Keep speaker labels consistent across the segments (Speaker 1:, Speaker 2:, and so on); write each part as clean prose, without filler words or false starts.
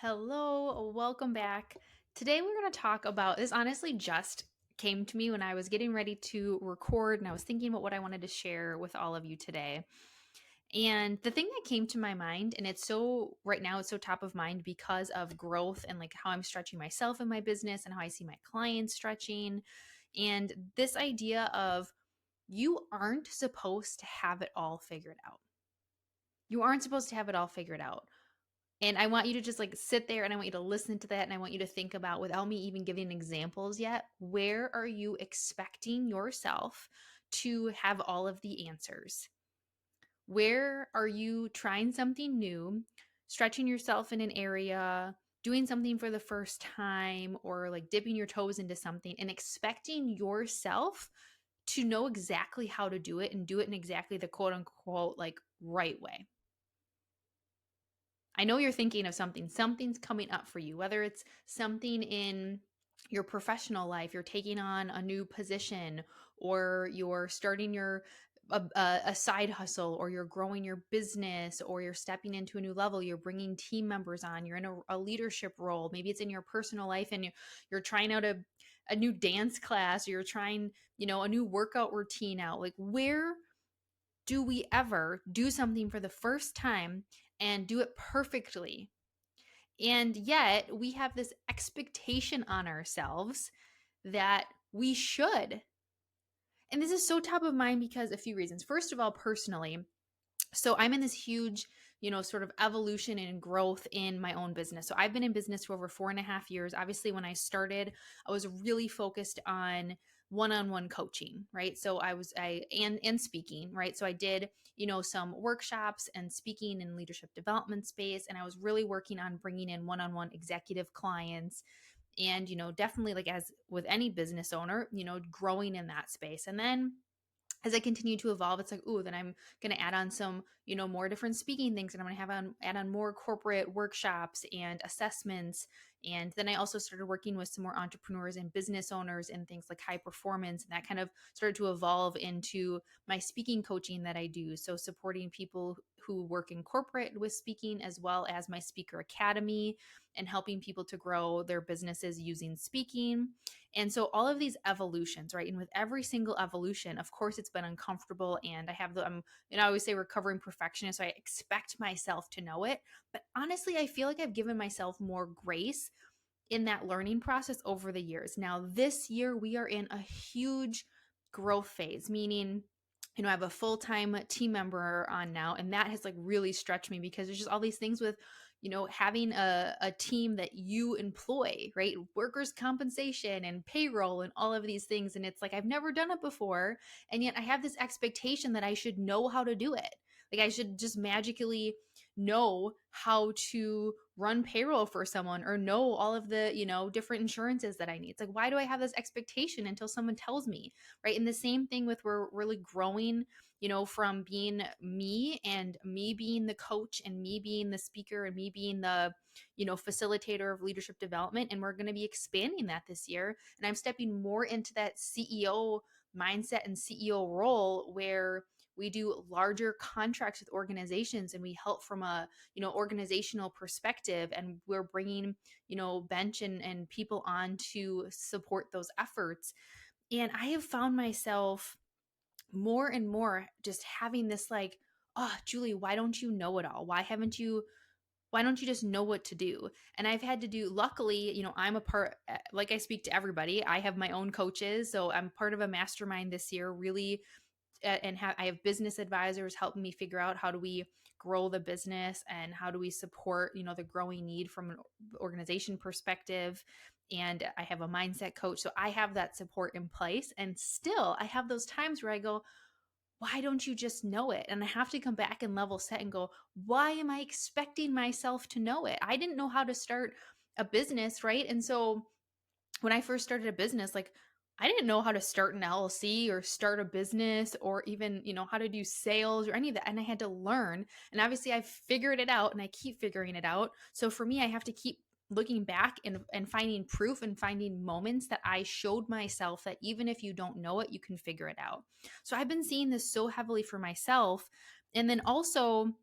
Speaker 1: Hello, welcome back. Today we're going to talk about this. Honestly, just came to me when I was getting ready to record and I was thinking about what I wanted to share with all of you today. And the thing that came to my mind, and it's so right now, it's so top of mind because of growth and like how I'm stretching myself in my business and how I see my clients stretching. And this idea of you aren't supposed to have it all figured out. You aren't supposed to have it all figured out. And I want you to just like sit there and I want you to listen to that and I want you to think about, without me even giving examples yet, where are you expecting yourself to have all of the answers? Where are you trying something new, stretching yourself in an area, doing something for the first time, or like dipping your toes into something and expecting yourself to know exactly how to do it and do it in exactly the quote unquote like right way? I know you're thinking of something. Something's coming up for you, whether it's something in your professional life, you're taking on a new position, or you're starting a side hustle, or you're growing your business, or you're stepping into a new level, you're bringing team members on, you're in a leadership role. Maybe it's in your personal life and you're trying out a new dance class, or you're trying, a new workout routine out. Like, where do we ever do something for the first time and do it perfectly? And yet we have this expectation on ourselves that we should. And this is so top of mind because a few reasons. First of all, personally, so I'm in this huge, sort of evolution and growth in my own business. So I've been in business for over 4.5 years. Obviously, when I started, I was really focused on one-on-one coaching, right? So and speaking, right? So I did, some workshops and speaking in leadership development space, and I was really working on bringing in one-on-one executive clients, and definitely, like as with any business owner, growing in that space. And then as I continue to evolve, it's like, ooh, then I'm going to add on some, more different speaking things. And I'm going to add on more corporate workshops and assessments. And then I also started working with some more entrepreneurs and business owners and things like high performance. And that kind of started to evolve into my speaking coaching that I do. So supporting people who work in corporate with speaking, as well as my speaker academy, and helping people to grow their businesses using speaking. And so all of these evolutions, right? And with every single evolution, of course, it's been uncomfortable. And I always say recovering perfectionist. So I expect myself to know it. But honestly, I feel like I've given myself more grace in that learning process over the years. Now, this year, we are in a huge growth phase, meaning, I have a full-time team member on now, and that has like really stretched me because there's just all these things with, having a team that you employ, right? Workers' compensation and payroll and all of these things. And it's like, I've never done it before. And yet I have this expectation that I should know how to do it. Like I should just magically know how to run payroll for someone or know all of the, different insurances that I need. It's like, why do I have this expectation until someone tells me? Right. And the same thing with, we're really growing, from being me and me being the coach and me being the speaker and me being the, facilitator of leadership development. And we're going to be expanding that this year. And I'm stepping more into that CEO mindset and CEO role, where we do larger contracts with organizations and we help from a, organizational perspective. And we're bringing, bench and people on to support those efforts. And I have found myself more and more just having this like, oh, Julie, why don't you know it all? Why don't you just know what to do? And I've had to do, luckily, I'm a part, like I speak to everybody. I have my own coaches. So I'm part of a mastermind this year, really. I have business advisors helping me figure out how do we grow the business and how do we support, the growing need from an organization perspective. And I have a mindset coach. So I have that support in place. And still, I have those times where I go, why don't you just know it? And I have to come back and level set and go, why am I expecting myself to know it? I didn't know how to start a business, right? And so when I first started a business, like I didn't know how to start an LLC or start a business or even, how to do sales or any of that. And I had to learn. And obviously I figured it out and I keep figuring it out. So for me, I have to keep looking back and finding proof and finding moments that I showed myself that even if you don't know it, you can figure it out. So I've been seeing this so heavily for myself. And then also,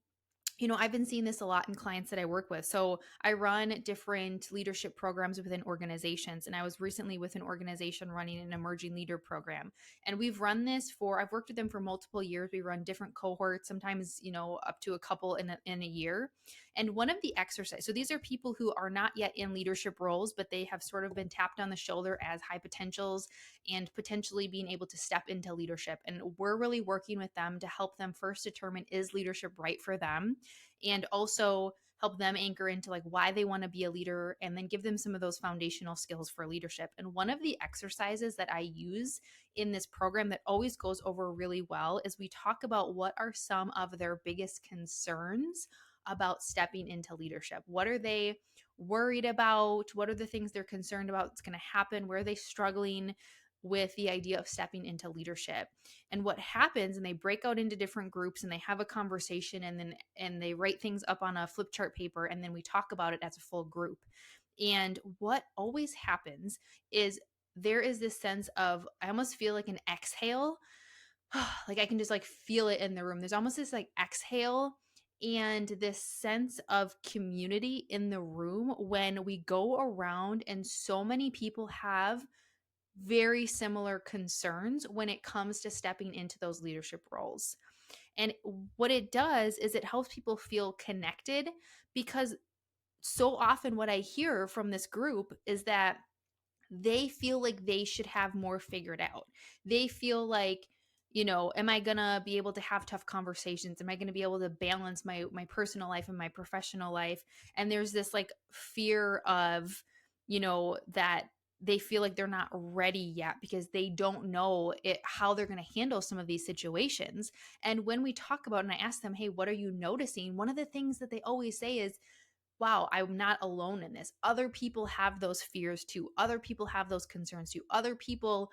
Speaker 1: I've been seeing this a lot in clients that I work with. So I run different leadership programs within organizations. And I was recently with an organization running an emerging leader program. And I've worked with them for multiple years. We run different cohorts, sometimes, up to a couple in a year. And one of the exercise, so these are people who are not yet in leadership roles, but they have sort of been tapped on the shoulder as high potentials and potentially being able to step into leadership. And we're really working with them to help them first determine, is leadership right for them? And also help them anchor into like why they want to be a leader, and then give them some of those foundational skills for leadership. And one of the exercises that I use in this program that always goes over really well is we talk about what are some of their biggest concerns about stepping into leadership. What are they worried about? What are the things they're concerned about that's going to happen? Where are they struggling with the idea of stepping into leadership? And what happens, and they break out into different groups and they have a conversation, and they write things up on a flip chart paper, and then we talk about it as a full group. And what always happens is there is this sense of, I almost feel like an exhale. Like I can just like feel it in the room. There's almost this like exhale and this sense of community in the room when we go around, and so many people have very similar concerns when it comes to stepping into those leadership roles. And what it does is it helps people feel connected, because so often what I hear from this group is that they feel like they should have more figured out. They feel like, am I going to be able to have tough conversations? Am I going to be able to balance my personal life and my professional life? And there's this like fear of, that they feel like they're not ready yet because they don't know how they're going to handle some of these situations. And when we talk about, and I ask them, hey, what are you noticing? One of the things that they always say is, wow, I'm not alone in this. Other people have those fears too. Other people have those concerns too. Other people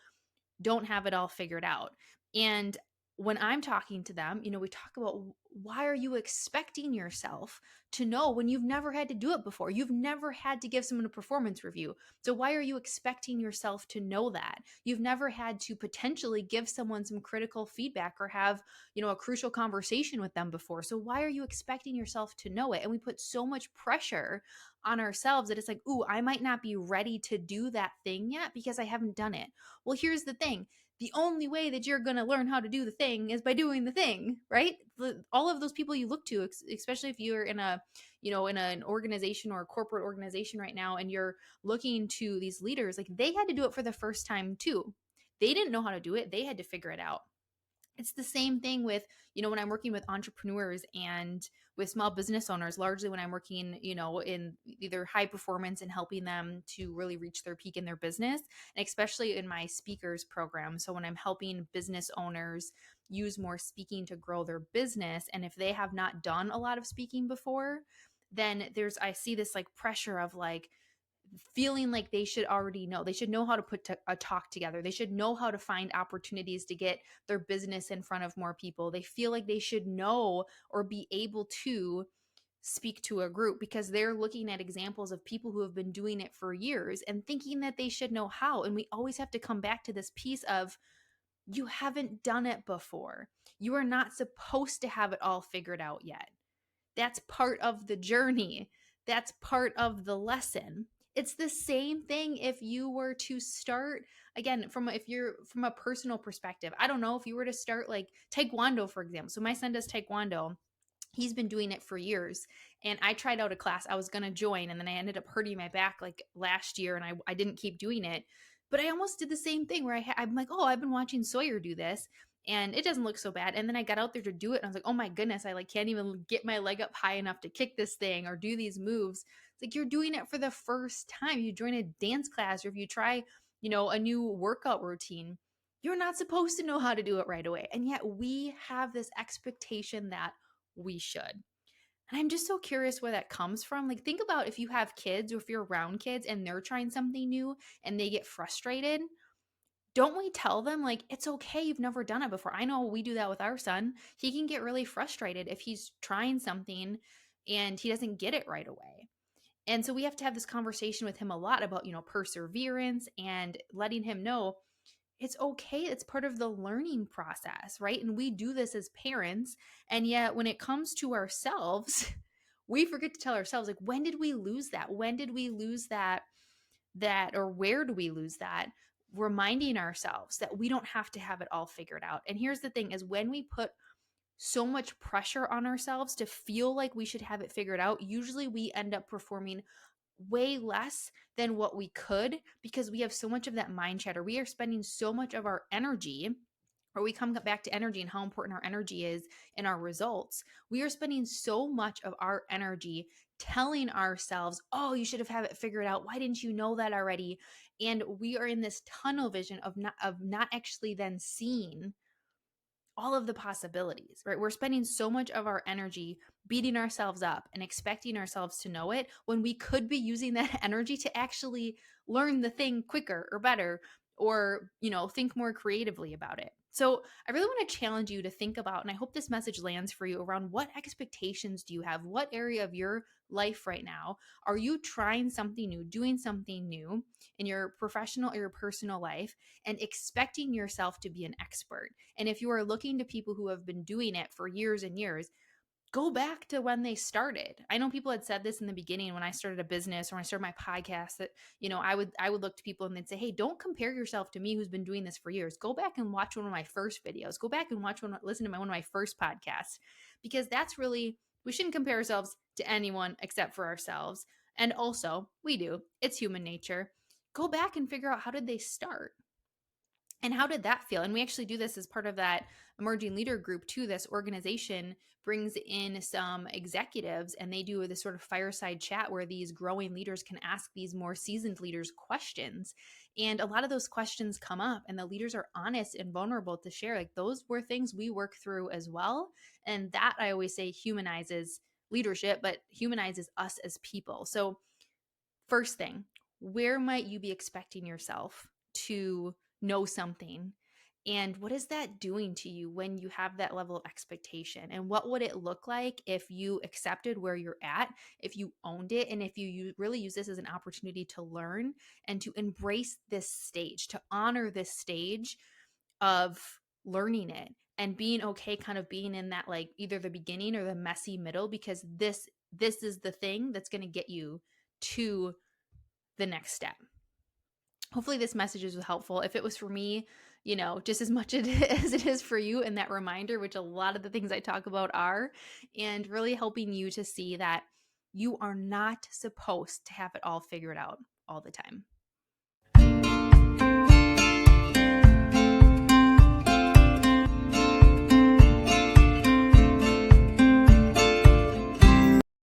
Speaker 1: don't have it all figured out. And when I'm talking to them, we talk about, why are you expecting yourself to know when you've never had to do it before? You've never had to give someone a performance review. So why are you expecting yourself to know that? You've never had to potentially give someone some critical feedback or have, a crucial conversation with them before. So why are you expecting yourself to know it? And we put so much pressure on ourselves that it's like, ooh, I might not be ready to do that thing yet because I haven't done it. Well, here's the thing. The only way that you're going to learn how to do the thing is by doing the thing, right? All of those people you look to, especially if you're in an organization or a corporate organization right now, and you're looking to these leaders, like they had to do it for the first time too. They didn't know how to do it. They had to figure it out. It's the same thing with, when I'm working with entrepreneurs and with small business owners, largely when I'm working, in either high performance and helping them to really reach their peak in their business, and especially in my speakers program. So when I'm helping business owners use more speaking to grow their business, and if they have not done a lot of speaking before, then I see this like pressure of like, feeling like they should already know. They should know how to put a talk together. They should know how to find opportunities to get their business in front of more people. They feel like they should know or be able to speak to a group because they're looking at examples of people who have been doing it for years and thinking that they should know how. And we always have to come back to this piece of, you haven't done it before. You are not supposed to have it all figured out yet. That's part of the journey. That's part of the lesson. It's the same thing if you were to start, again, if you're from a personal perspective. I don't know, if you were to start like taekwondo, for example. So my son does taekwondo. He's been doing it for years. And I tried out a class I was going to join, and then I ended up hurting my back like last year, and I didn't keep doing it. But I almost did the same thing where I'm like, oh, I've been watching Sawyer do this and it doesn't look so bad. And then I got out there to do it and I was like, oh my goodness, I like can't even get my leg up high enough to kick this thing or do these moves. It's like, you're doing it for the first time. You join a dance class, or if you try, a new workout routine, you're not supposed to know how to do it right away. And yet we have this expectation that we should. And I'm just so curious where that comes from. Like, think about if you have kids or if you're around kids and they're trying something new and they get frustrated. Don't we tell them, like, it's okay, you've never done it before? I know we do that with our son. He can get really frustrated if he's trying something and he doesn't get it right away. And so we have to have this conversation with him a lot about, perseverance and letting him know, It's okay. It's part of the learning process, right? And we do this as parents. And yet, when it comes to ourselves, we forget to tell ourselves, like, when did we lose that? When did we lose that, or where do we lose that? Reminding ourselves that we don't have to have it all figured out. And here's the thing is when we put so much pressure on ourselves to feel like we should have it figured out, usually we end up performing way less than what we could because we have so much of that mind chatter. We are spending so much of our energy, or we come back to energy and how important our energy is in our results. We are spending so much of our energy telling ourselves, oh, you should have had it figured out. Why didn't you know that already? And we are in this tunnel vision of not actually then seeing all of the possibilities, right? We're spending so much of our energy beating ourselves up and expecting ourselves to know it when we could be using that energy to actually learn the thing quicker or better, or, think more creatively about it. So I really want to challenge you to think about, and I hope this message lands for you around what expectations do you have? What area of your life right now are you trying something new, doing something new in your professional or your personal life, and expecting yourself to be an expert? And if you are looking to people who have been doing it for years and years, go back to when they started. I know people had said this in the beginning when I started a business or when I started my podcast that, I would look to people and they'd say, "Hey, don't compare yourself to me who's been doing this for years. Go back and watch one of my first videos. Go back and listen to one of my first podcasts." Because that's really, we shouldn't compare ourselves to anyone except for ourselves. And also, we do. It's human nature. Go back and figure out, how did they start? And how did that feel? And we actually do this as part of that emerging leader group too. This organization brings in some executives and they do this sort of fireside chat where these growing leaders can ask these more seasoned leaders questions. And a lot of those questions come up and the leaders are honest and vulnerable to share. Like, those were things we work through as well. And that, I always say, humanizes leadership, but humanizes us as people. So first thing, where might you be expecting yourself to know something? And what is that doing to you when you have that level of expectation? And what would it look like if you accepted where you're at, if you owned it, and if you really use this as an opportunity to learn and to embrace this stage, to honor this stage of learning it and being okay kind of being in that, like, either the beginning or the messy middle, because this is the thing that's going to get you to the next step. Hopefully this message is helpful. If it was for me, just as much as it is for you, and that reminder, which a lot of the things I talk about are, and really helping you to see that you are not supposed to have it all figured out all the time.